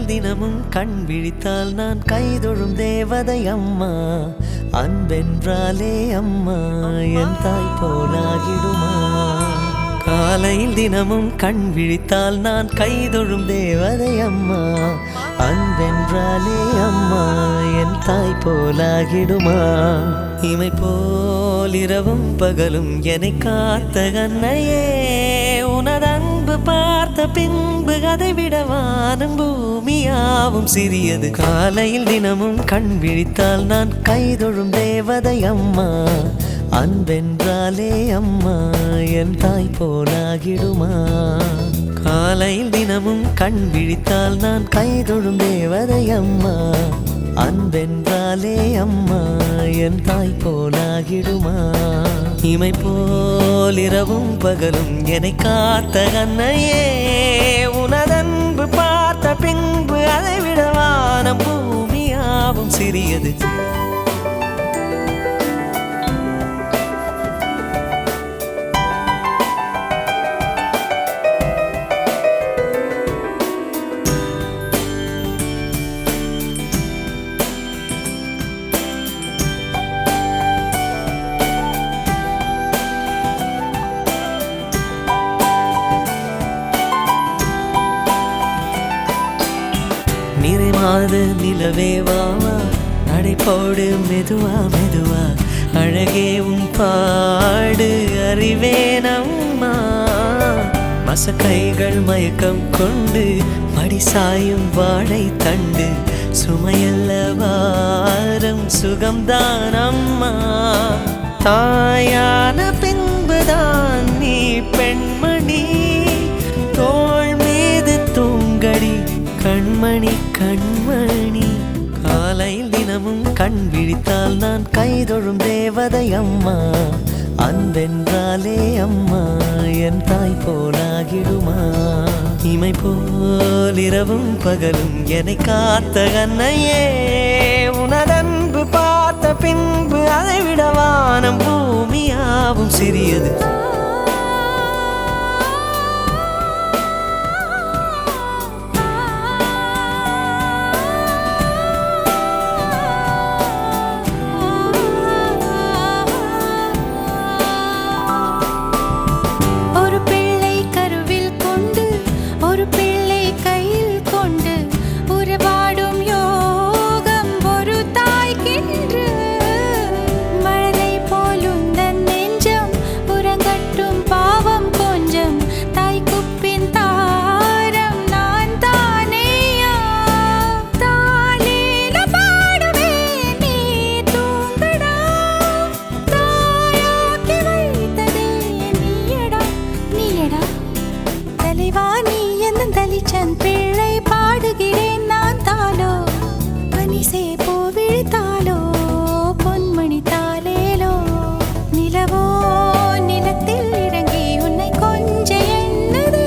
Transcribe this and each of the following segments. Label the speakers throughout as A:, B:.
A: தினமும் கண் விழித்தால் நான் கைதொழும் தேவதை அம்மா. அன்பென்றாலே அம்மா என் தாய் போலாகிடுமா? காலையில் தினமும் கண் விழித்தால் நான் கைதொழும் தேவதை அம்மா. அன்பென்றாலே அம்மா என் தாய் போலாகிடுமா? இமை போல் இரவும் பகலும் என்னை காத்த கண்ணையே, உனது அன்பு பார்த்த பின்பு அதை விட வானம் பூமியாவும் சிறியது. காலையில் தினமும் கண் விழித்தால் நான் கைதொழும் தேவதை அம்மா. அன்பென்றாலே அம்மா என் தாய் போலாகிடுமா? காலையில் தினமும் கண் விழித்தால் நான் கைதொழும் தேவதை அம்மா. அன்பென்றாலே அம்மா என் தாய் போலாகிடுமா? இமை போல் இரவும் பகலும் என்னை காத்த கண்ணையே, உனதன்பு பார்த்த பின்பு அதை விட வானம் பூமியாவும் சிறியது. நிறைமாது நிலவே வாவா, நடைபோடு மெதுவா மெதுவா, அழகே உன் பாடு அறிவேனம்மா. மசக்கைகள் மயக்கம் கொண்டு மடிசாயும் வாழை தண்டு, சுமையல்ல வாரம் சுகம்தான் அம்மா. தாயான பின்புதான் நீ பெண்மணி, தோள் மீது தூங்கடி கண்மணி கண்மணி. காலையில் தினமும் கண் விழித்தால் நான் கைதொழும் தேவதை அம்மா. அன்பென்றாலே அம்மா என் தாய் போலாகிடுமா? இமை போல் இரவும் பகலும் என்னை காத்த கண்ணையே, உனதன்பு பார்த்த பின்பு அதை விட வானம் பூமியாவும் சிறியது. பிள்ளை பாடுகிறேன் நான் தாலோ, பனிசே போவிழ்த்தாலோ பொன்மணி தாலேலோ. நிலவோ நிலத்தில் இறங்கி உன்னை கொஞ்ச எண்ணது,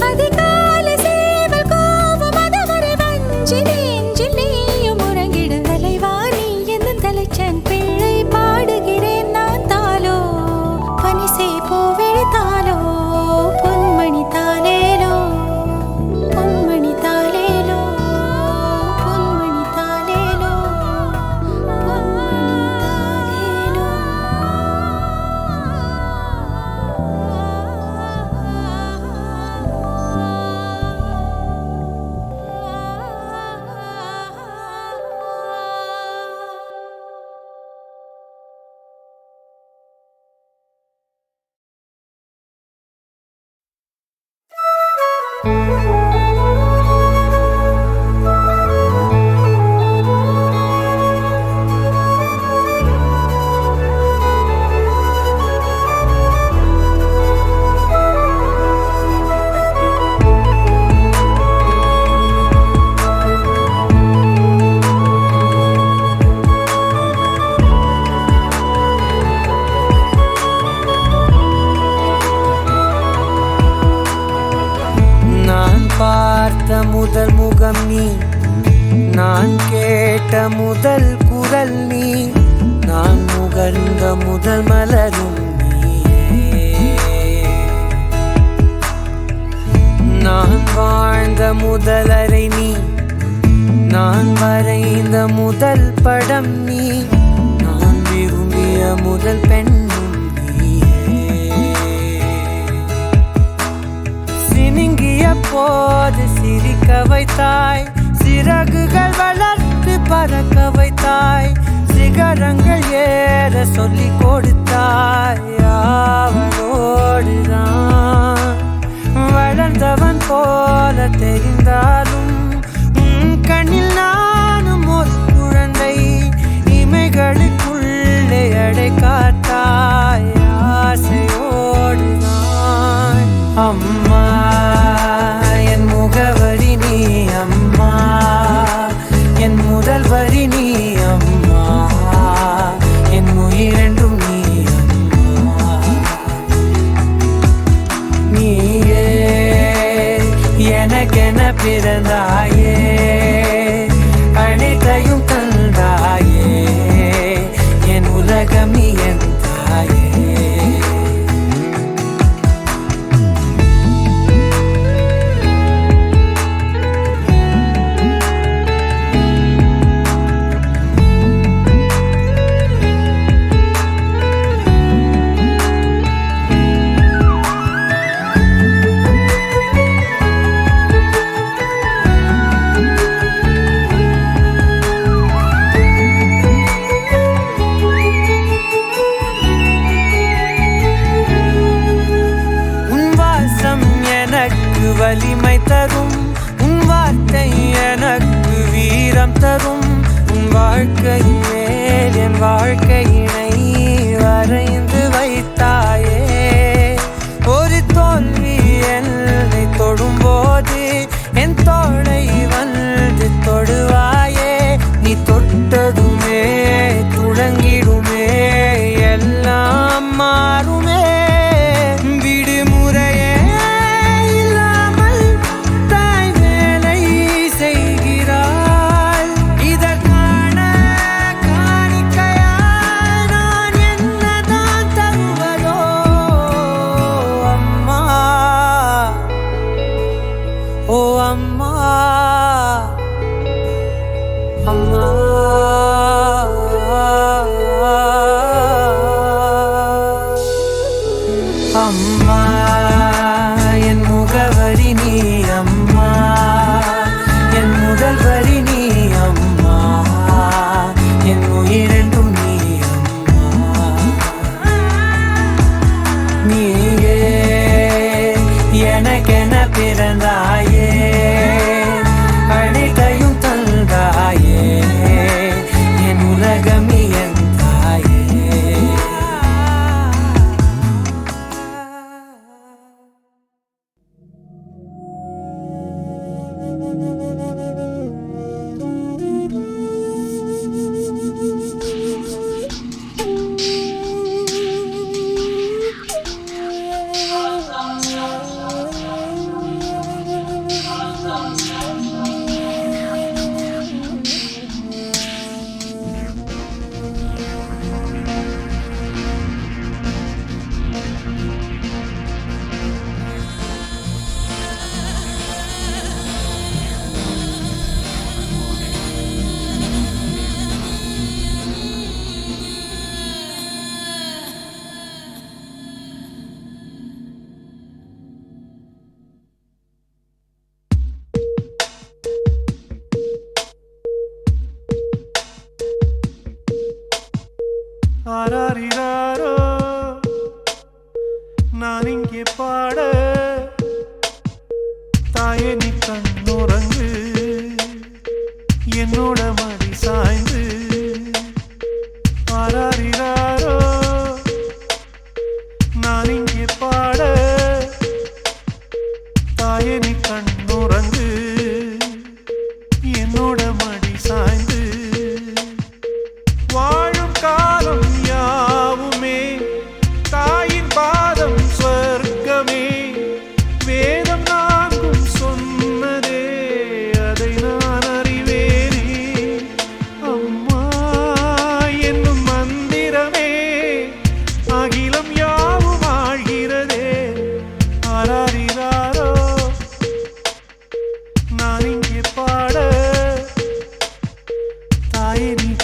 A: அதிகால சேவல் கோவம் அதுவரை வஞ்சி நெஞ்சில் நீயும் உறங்கிடு. தலைவா நீ எந்த தலைச்சன் பிள்ளை பாடுகிறேன் நான் தாலோ, பனிசே போவிழ்த்தாலோ பொன்மணி தாலேலோ. பார்த்த முதல் முகம் நீ, நான் கேட்ட முதல் குரல் நீ, நான் முகர்ந்த முதல் மலரும் நீயே. நான் வாழ்ந்த முதலரை நீ, நான் வரைந்த முதல் படம் நீ, நான் விரும்பிய முதல் பெண்ணும் நீயே. சினுங்கிய போது சிரிக்க வைத்தாய், சிறகுகள் வளர்த்து பறக்க வைத்தாய், சிகரங்கள் ஏற சொல்லி கொடுத்தாய். அவளோடுதான் வளர்ந்தவன் போல தெரிந்தாலும் உன் கண்ணில் நானும் ஒரு குழந்தை. இமைகளுக்குள்ளே அடை காத்தாய் ஆசையோடுதான். அம்மா என் முகவரி நீ, அம்மா என் முதல் வரி நீ, அம்மா என் உயிரென்றும் நீ, அம்மா நீயே எனக்கென பிறந்தாயே, அனைத்தையும் தந்தாயே, என் உலகம் நீ என் தாயே. வலிமை தரும் உன் வார்த்தை எனக்கு வீரம் தரும். உன் வாழ்க்கை மேல் என் வாழ்க்கையினை வரைந்து வைத்தாயே. ஒரு தோல்வி என்னை தொடும்போது என் தோளை வந்து தொடுவாயே. நீ தொட்டதுமே தொடங்கிடுமே எல்லாம் மாறுமே. அம்மா என் முகவரி நீ, அம்மா என் முதல் வரி நீ, அம்மா என் உயிரென்றும் நீ, அம்மா நீயே எனக்கென பிறந்தாயே, அனைத்தையும் தந்தாயே, என் உலகம் நீ என் தாயே.
B: ஆராரிராரோ நான் இங்கே பாட, தாயே நீ கண்ணுறங்கு என்னோட மடி சாய்ந்து. ஆராரிராரோ நான் இங்கே பாட, தாயே நீ கண்ணுறங்கு என்னோட மடி சாய்ந்து. வாழும் காலம் யாவும்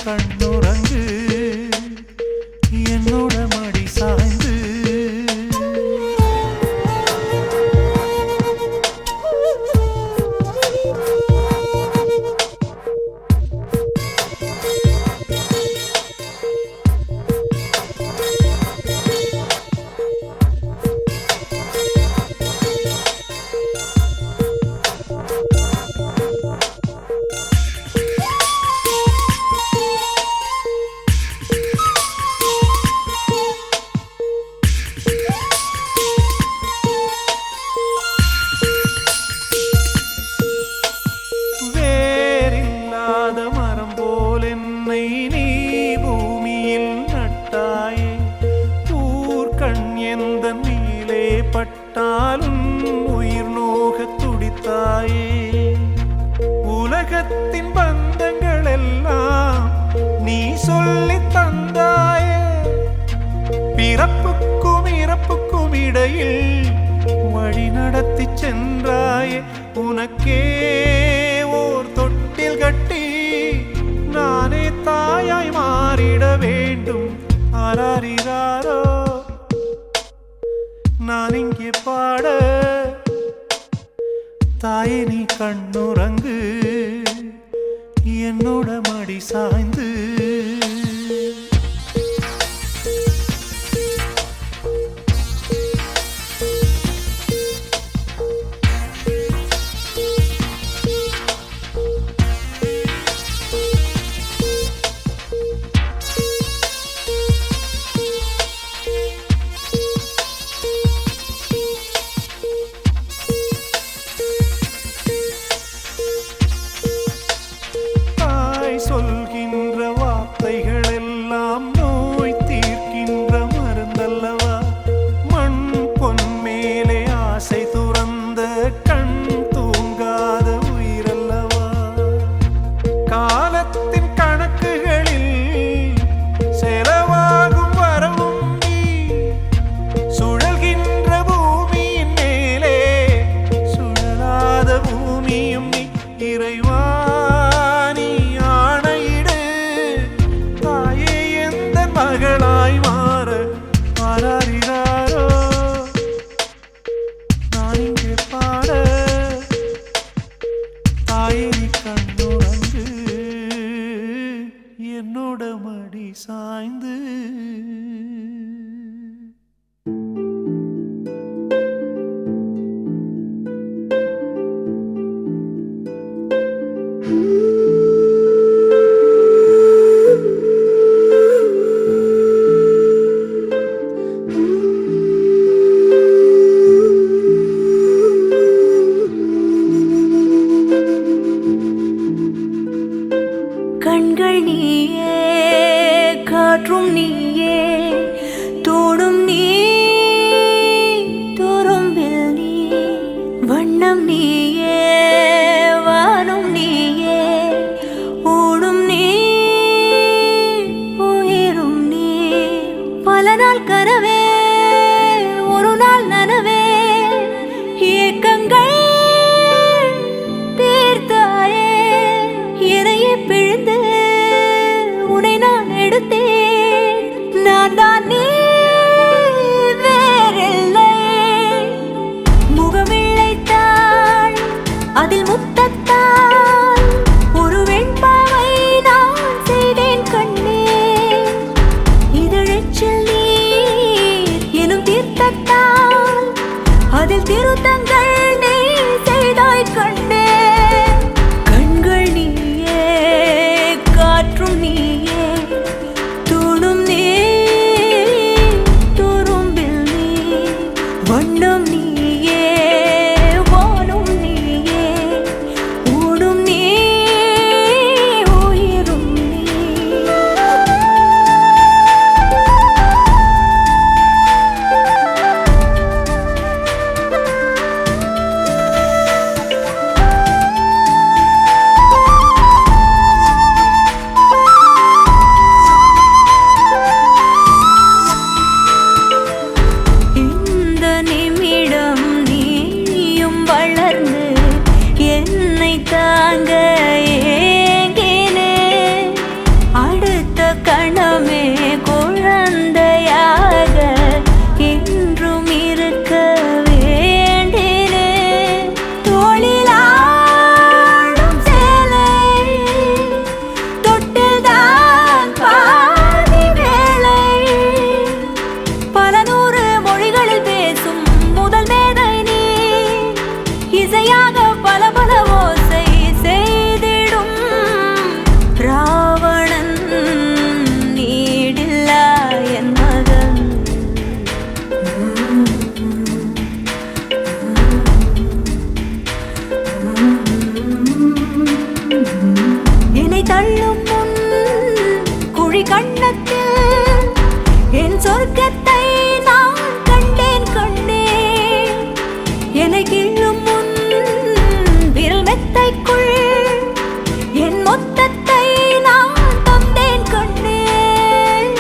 B: கண்ணுறங்கு என்னோட மடி சாய்ந்து. பட்டாலும் உயிர் நோக துடித்தாயே. உலகத்தின் பந்தங்கள் எல்லாம் நீ சொல்லி தந்தாயே. பிறப்புக்கும் இறப்புக்கும் இடையில் வழி நடத்தி சென்றாயே. உனக்கே ஓர் தொட்டில் கட்டி நானே தாயாய் மாறிட வேண்டும். ஆராரிராரோ நான் இங்கே பாட, தாயே நீ கண்ணுறங்கு என்னோட மடி சாய்ந்து. சொல்கின்ற வார்த்தைகள் எல்லாம் நோய் தீர்க்கின்ற மருந்தல்லவா. மண் பொன் மேலே ஆசை துறந்த கண் தூங்காத உயிரல்லவா. காலத்தின் கணக்குகளில் செலவாகும் வரவும் நீ. சுழல்கின்ற பூமியின் மேலே சுழலாத பூமியும் நீ. இறைவா மகளாய் மாற ஆராரிராரோ நான் இங்கே பாட, தாயே நீ கண்ணுறங்கு என்னோட மடி சாய்ந்து.
C: கண்கள் நீயே, காற்றும் நீயே, தோடும் நீ, துரும்பில் நீ. வண்ணம் நீயே, வானும் நீயே, ஊடும் நீ, உயிரும் நீ. பல நாள் கனவே ஒரு நாள் நனவே, ஏக்கங்கள் தீர்த்தாயே. இறையை பிழிந்து உனை நான் எடுத்தேன். நான் தான் நீ வேறில்லை. முகமில்லைத்தான் குழி கண்ணத்தில் என் சொர்க்கத்தை நான் கண்டேன் கண்டேன். என்னை கிள்ளும் முன் விரல் மெத்தைக்குள் என் மொத்தத்தை நான் தந்தேன் கண்டேன்.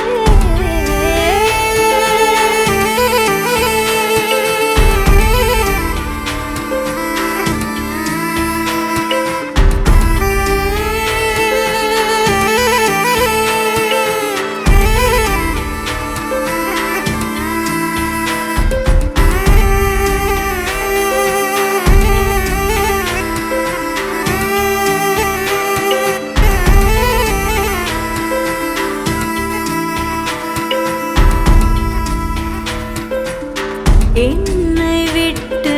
C: என்னை விட்டு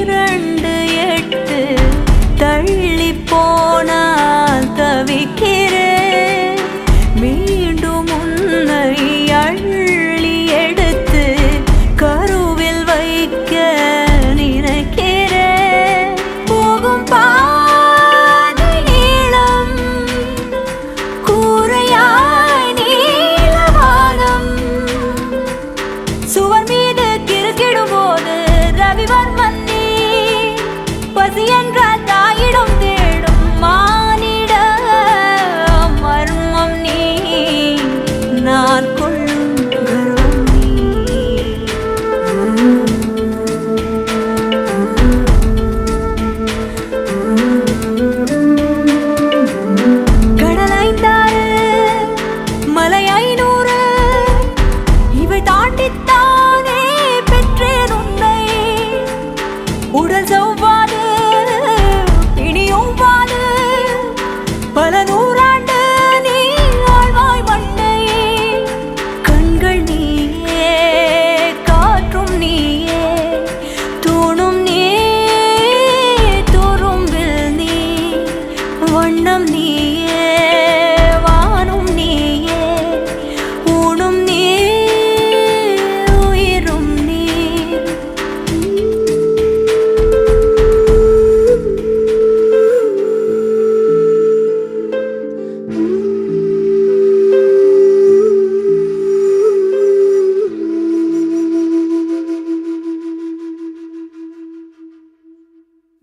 C: 2 8 தள்ளி போனால் தவிக்கிறேன். மீண்டும் உன்னை அள்ளி எடுத்து கருவில் வைக்க நினைக்கிறேன். போகும் பாதை நீளம் கூரையாய் நீலவானம். சுவர் மீது கிறுக்கிடும்போது ரவிவர்மன் நீ பசி என்ற தாயிடம் தேடும் மானிட மர்மம் நீ. நான் கொள்ளும் கர்வம் நீ. கடல் 5 மலை 500 இவை தாண்டித்தானே பெற்றேன் உன்னை. உடல் செவ்வாது இனியும் வாது பல நூறாண்டு நீ ஆழ்வாய் மண்ணை. கண்கள் நீயே காற்றும் நீயே தூணும் நீ துரும்பில் நீ. வண்ணம் நீயே வானும் நீயே ஊனும் நீ உயிரும் நீ.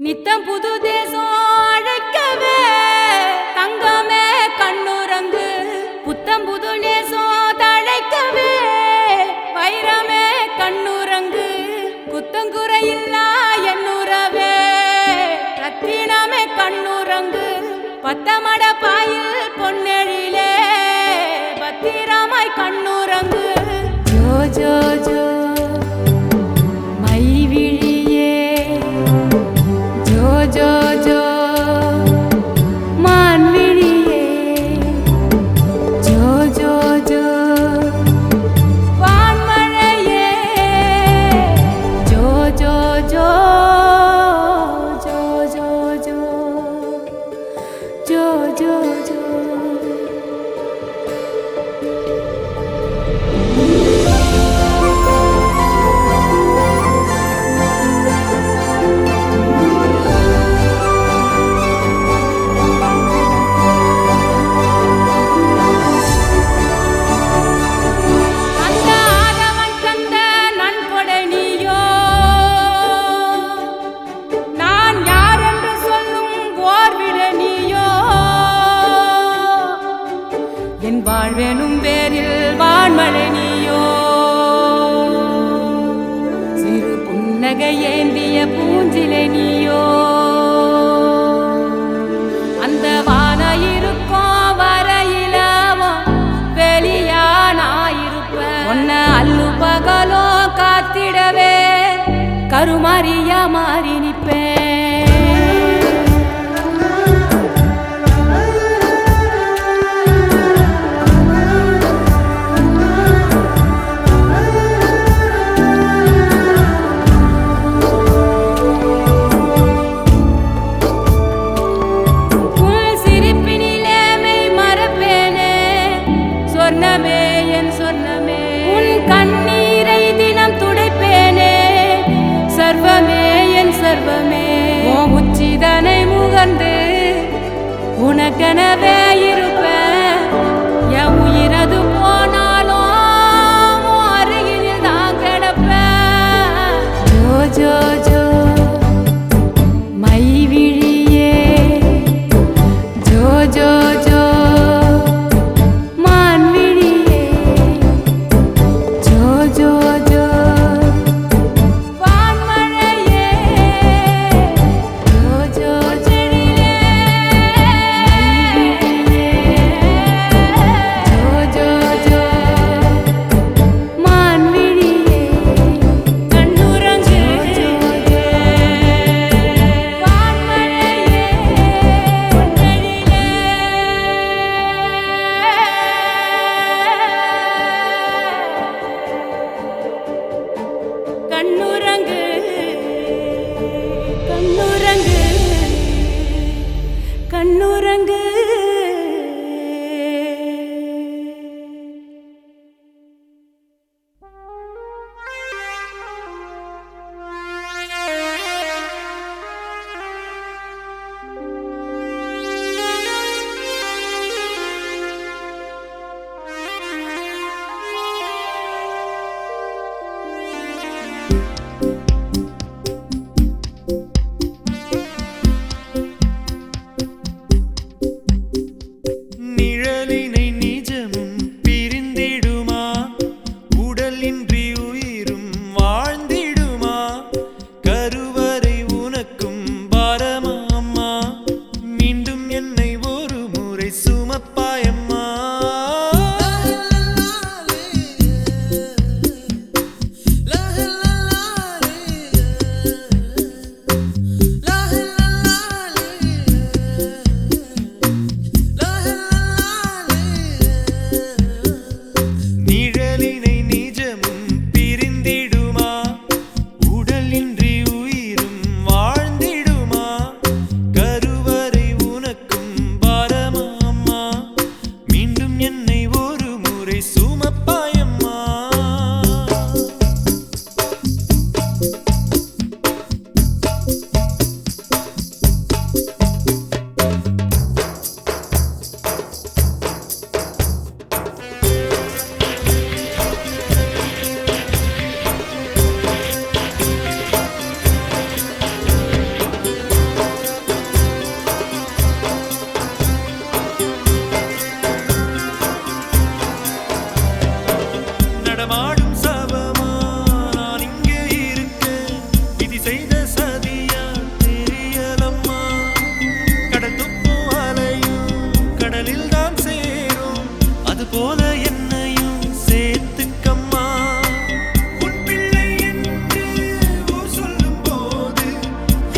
C: நித்தம் புது தேசம் அழைக்கவே தங்கமே கண்ணுறங்கு. புத்தம் புது நேசம் தழைக்கவே வைரமே கண்ணுறங்கு. குத்தங்குறையில்லா என்னுறவே ரத்தினமே கண்ணுறங்கு. பத்தமட பாயில் பொன்னெழிலே பத்திரமாய் கண்ணுறங்கு. ஜோ ஜோ ஜோ மைவிழியே ஜோ ஜோ ஜோ மான்விழியே ஜோ ஜோ ஜோ வான்மழையே ஜோ ஜோ ஜோ ஜோ ஜோ ஜோ ஜோ ஜோ ஜோ. அந்த ஆதவன் தந்த நன்கொடை நீயோ. நான் யார் என்று சொல்லும் ஓர்விட நீயோ. என் வாழ்வெனும் பேரில் வான்மழை நீயோ. சிறு புன்னகை ஏந்திய பூஞ்சிலை நீயோ. அந்த வான இருக்கும் வரையிலவும் வெளியானாயிருப்பேன். உன்னை அல்லு பகலோ காத்திடவே கருமாரியா மாறி நிற்பேன். உன் சிரிப்பினிலே மெய் மறப்பேனே சொர்ணமே என் சொர்ணமே. உன் கண்ணீரை தினம் துடைப்பேனே சர்வமே என் சர்வமே. ஓ உச்சிதனை முகர்ந்து உனக்கெனவே இருப்பேன். என்
B: நடமாடும் சவமா நான் இங்கே இருக்கேன். விதி செய்த சதியா தெரியலம்மா. கடல் துப்பும் அலையும் கடலில் தான் சேரும். அது போல என்னையும் சேர்த்துக்கம்மா. உன் பிள்ளை என்று ஊர் சொல்லும் போது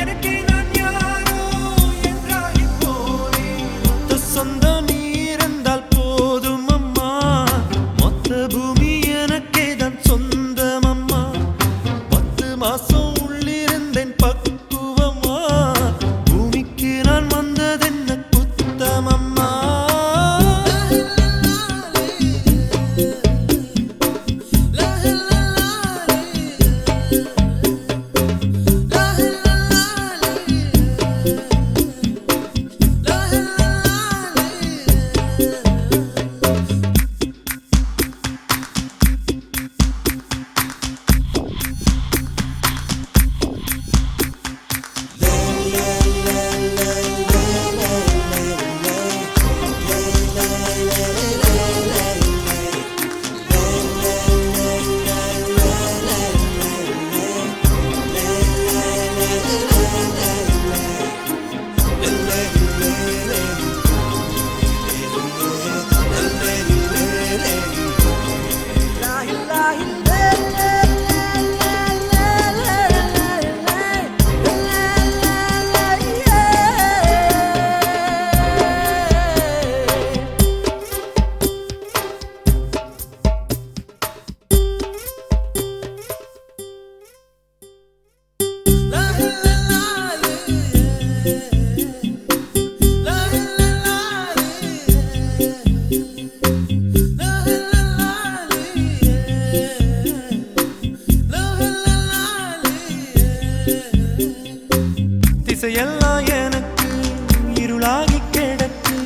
B: எனக்கே நான் யாரோ என்றாகி போனேன். மொத்த சொந்தம் நீ இருந்தால் போதும் அம்மா. மொத்த பூமி எனக்கே தான் சொந்தம் அம்மா. 10 மாசம் உள்ளிருந்தேன் பக்குவமா. பூமிக்கு நான் வந்ததென்ன குத்தமம்மா. திசையெல்லாம் எனக்கு இருளாகி கிடக்கு.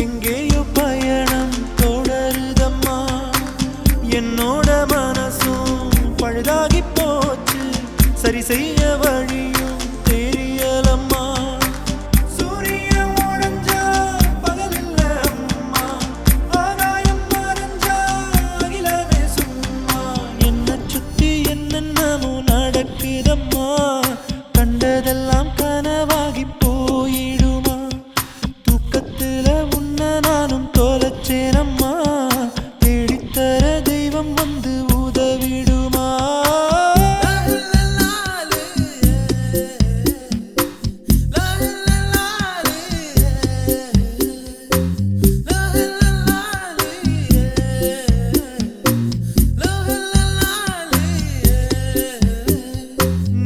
B: எங்கேயோ பயணம் தொடருதம்மா. என்னோட மனசும் பழுதாகி போச்சு. சரி செய்ய வழியும் தெரியலம்மா. சூரியன் உடைஞ்சா பகலில்ல அம்மா. ஆகாயம் மறைஞ்சா அகிலமே சும்மா. என்ன சுத்தி என்னென்னமோ நடக்குதம்மா. கண்டதெல்லாம் கனவாகி போயிடுமா. தூக்கத்துல உன்ன நானும் தொலைச்சேனம்மா. தேடித்தர தெய்வம் வந்து உதவிடுமா.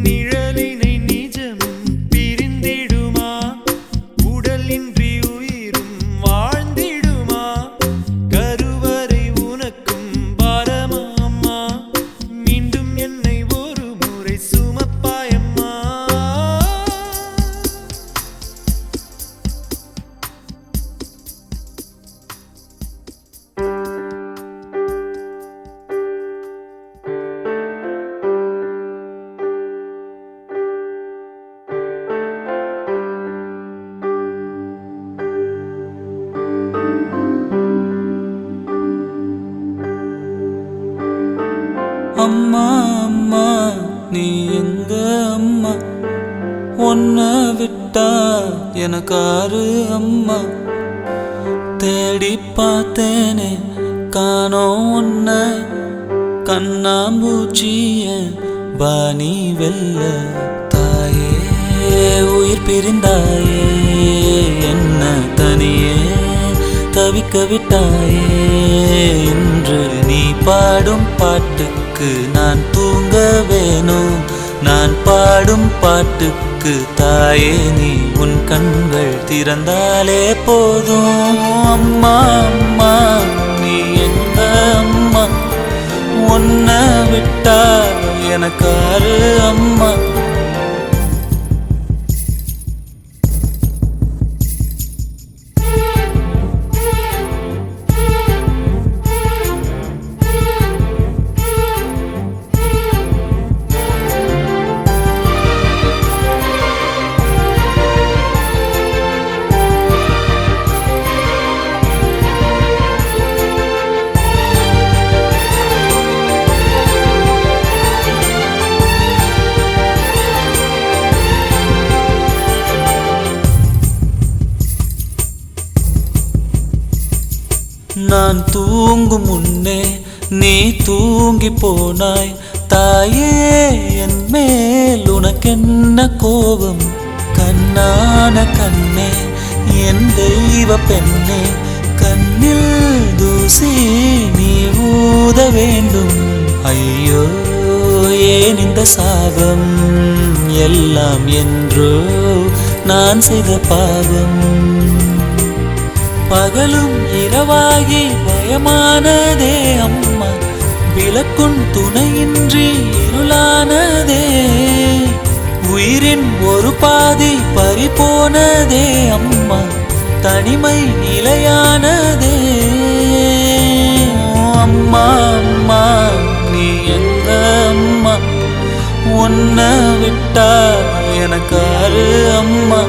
B: நிழலினை நிஜமும் பிரிந்திடுமா. உடலின்றி உயிரும் வாழ்ந்திடுமா. கருவறை உனக்கும் பாரமா அம்மா. மீண்டும் என்னை ஒரு முறை சுமப்பாயம்மா.
A: அம்மா அம்மா நீ எங்க அம்மா. உன்னை விட்டா எனக்காரு அம்மா. தேடி பார்த்தேனே காணோம் உன்னை. கண்ணாம்பூச்சிய பாணி வெல்ல. தாயே உயிர் பிரிந்தாயே. என்ன தனியே தவிக்க விட்டாயே. இன்று நீ பாடும் பாட்டுக்கு நான் தூங்க வேணும். நான் பாடும் பாட்டுக்கு தாயே நீ உன் கண்கள் திறந்தாலே போதும். அம்மா அம்மா நீ எங்க அம்மா. உன்னை விட்டா எனக்காரு அம்மா. தூங்கும் முன்னே நீ தூங்கி போனாய் தாயே, என் மேல் உனக்கென்ன கோபம்? கண்ணான கண்ணே, என் தெய்வ பெண்ணே, கண்ணில் தூசி நீ ஊத வேண்டும். ஐயோ ஏன் இந்த சாபம்? எல்லாம் என்றோ நான் செய்த பாவம். பகலும் இரவாகி பயமானதே அம்மா, விளக்குன் துணையின்றி இருளானதே. உயிரின் ஒரு பாதி பறிபோனதே அம்மா, தனிமை நிலையானதே. அம்மா அம்மா நீ எங்க அம்மா? உன்னை விட்டா எனக்கு ஆறு அம்மா?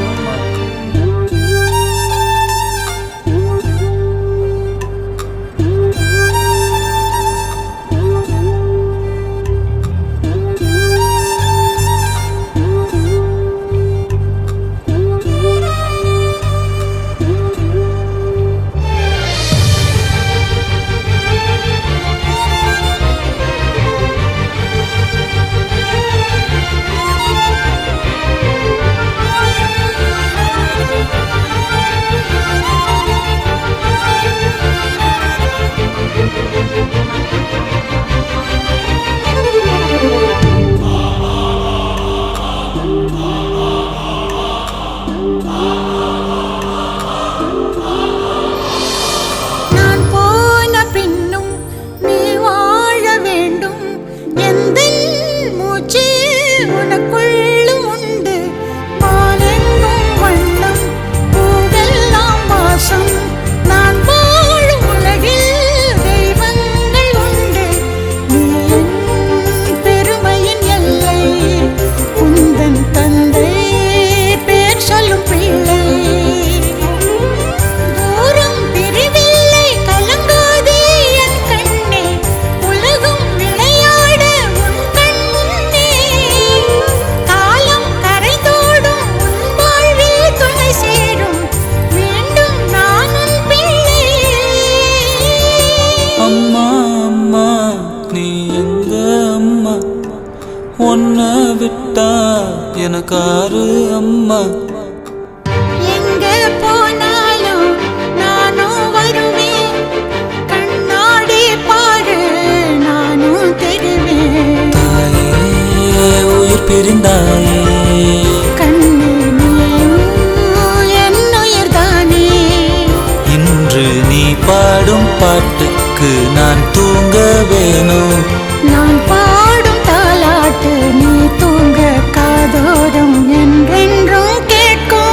A: உன்னை விட்டா எனக்கு ஆறு அம்மா?
D: எங்க போனாலும் நானும் வருவேன், கண்ணாடி பாரு நானும் தெரிவேன்.
A: தாயே உயிர் பிரிந்தாயே,
D: கண்ணு நீயும் என் உயிர்தானே.
A: இன்று நீ பாடும் பாட்டுக்கு நான் தூங்க வேணும்.
D: நான் பாடும் தாலாட்டு நீ தூங்க காதோரம் என்றென்றும் கேட்கும்.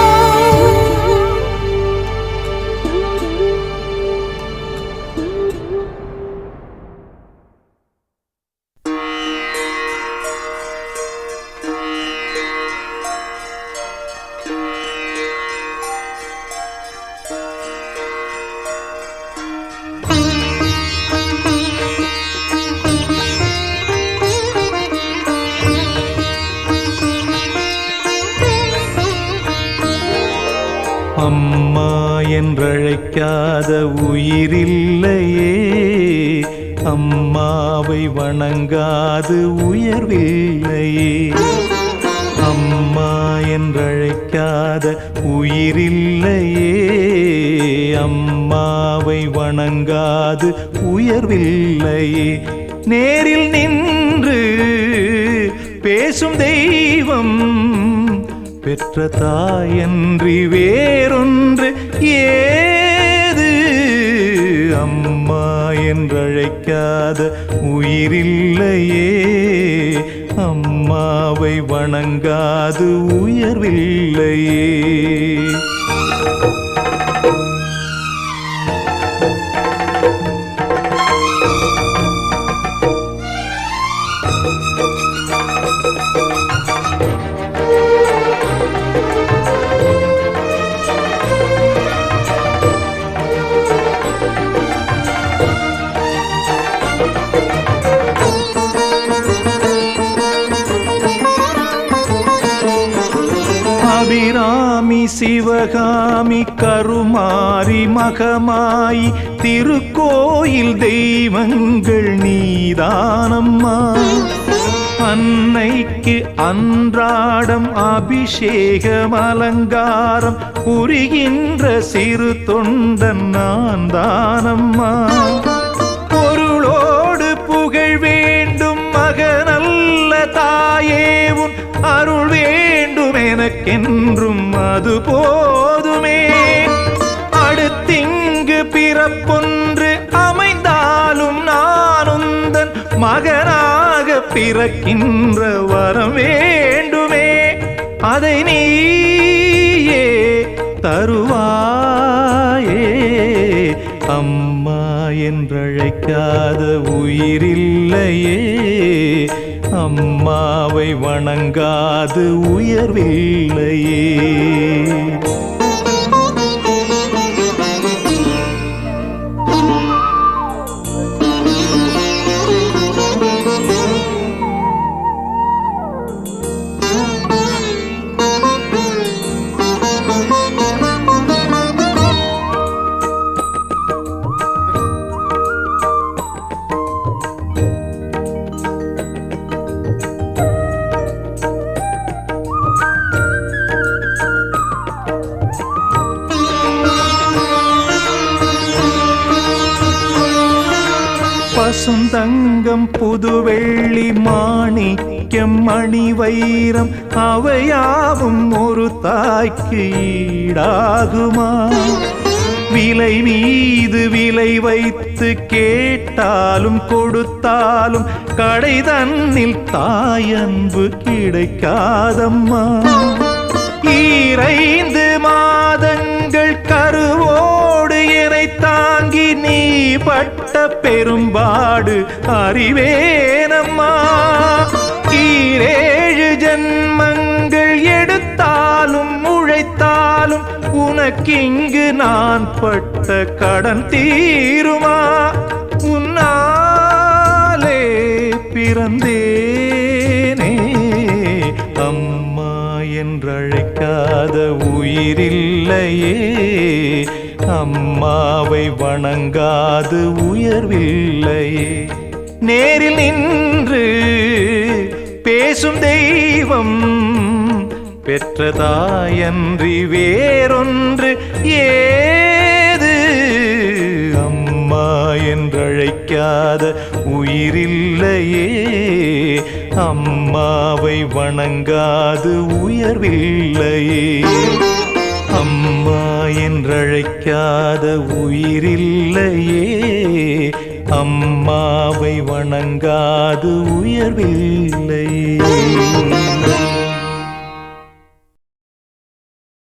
B: அம்மா என்றழைக்காத உயிரில்லையே, அம்மாவை வணங்காது உயர்வில்லையே. அம்மா என்றழைக்காத உயிரில்லையே, அம்மாவை வணங்காது உயர்வில்லையே. நேரில் நின்று பேசும் தெய்வம் பெற்ற தாயன்றி வேறொன்று ஏது? அம்மா என்றழைக்காத உயிரில்லையே, அம்மாவை வணங்காது உயர்வில்லையே. அபிராமி சிவகாமி கருமாரி மகமாயி திருக்கோயில் தெய்வங்கள் நீதானம்மா. அன்னைக்கு அன்றாடம் அபிஷேகம் அலங்காரம் புரிகின்ற சிறு தொண்டன் நான் தானம்மா. பொருளோடு புகழ் வேண்டும் மகனல்ல தாயே, உன் அருள் வேண்டும் எனக்கென்றும் அது போதுமே. அடுத்திங்கு பிறப்பொன்று அமைந்தாலும் நான் உந்தன் மகனாக பிறக்கின்ற வரம் வேண்டுமே. அதை நீயே தருவாயே. அம்மா என்றழைக்காத உயிரில்லையே, அம்மாவை வணங்காது உயர்வில்லையே. பசுந்தங்கம் புதுவெள்ளி மாணிக்கம் மணி வைரம் அவையாவும் ஒரு தாய்க்கு ஈடாகுமா? விலை மீது விலை வைத்து கேட்டாலும் கொடுத்தாலும் கடை தன்னில் தாயன்பு கிடைக்காதம்மா. 2 மாதங்கள் கருவோடு என்னை தாங்கி நீ பட்ட பெரும்பாடு அறிவேனம்மா. 7 ஜன்மங்கள் எடுத்தாலும் உழைத்தாலும் உனக்கிங்கு நான் பட்ட கடன் தீருமா? உன்னாலே பிறந்தேனே, அம்மா என்றழைக்காத உயிரில்லையே, அம்மாவை வணங்காது உயர்வில்லையே. நேரில் நின்று பேசும் தெய்வம் பெற்றதாயன்றி வேறொன்று ஏது? அம்மா என்றழைக்காத உயிரில்லையே, அம்மாவை வணங்காது உயர்வில்லையே. அம்மா என்றழைக்காத உயிரில்லையே, அம்மாவை வணங்காது உயர்வில்லையே.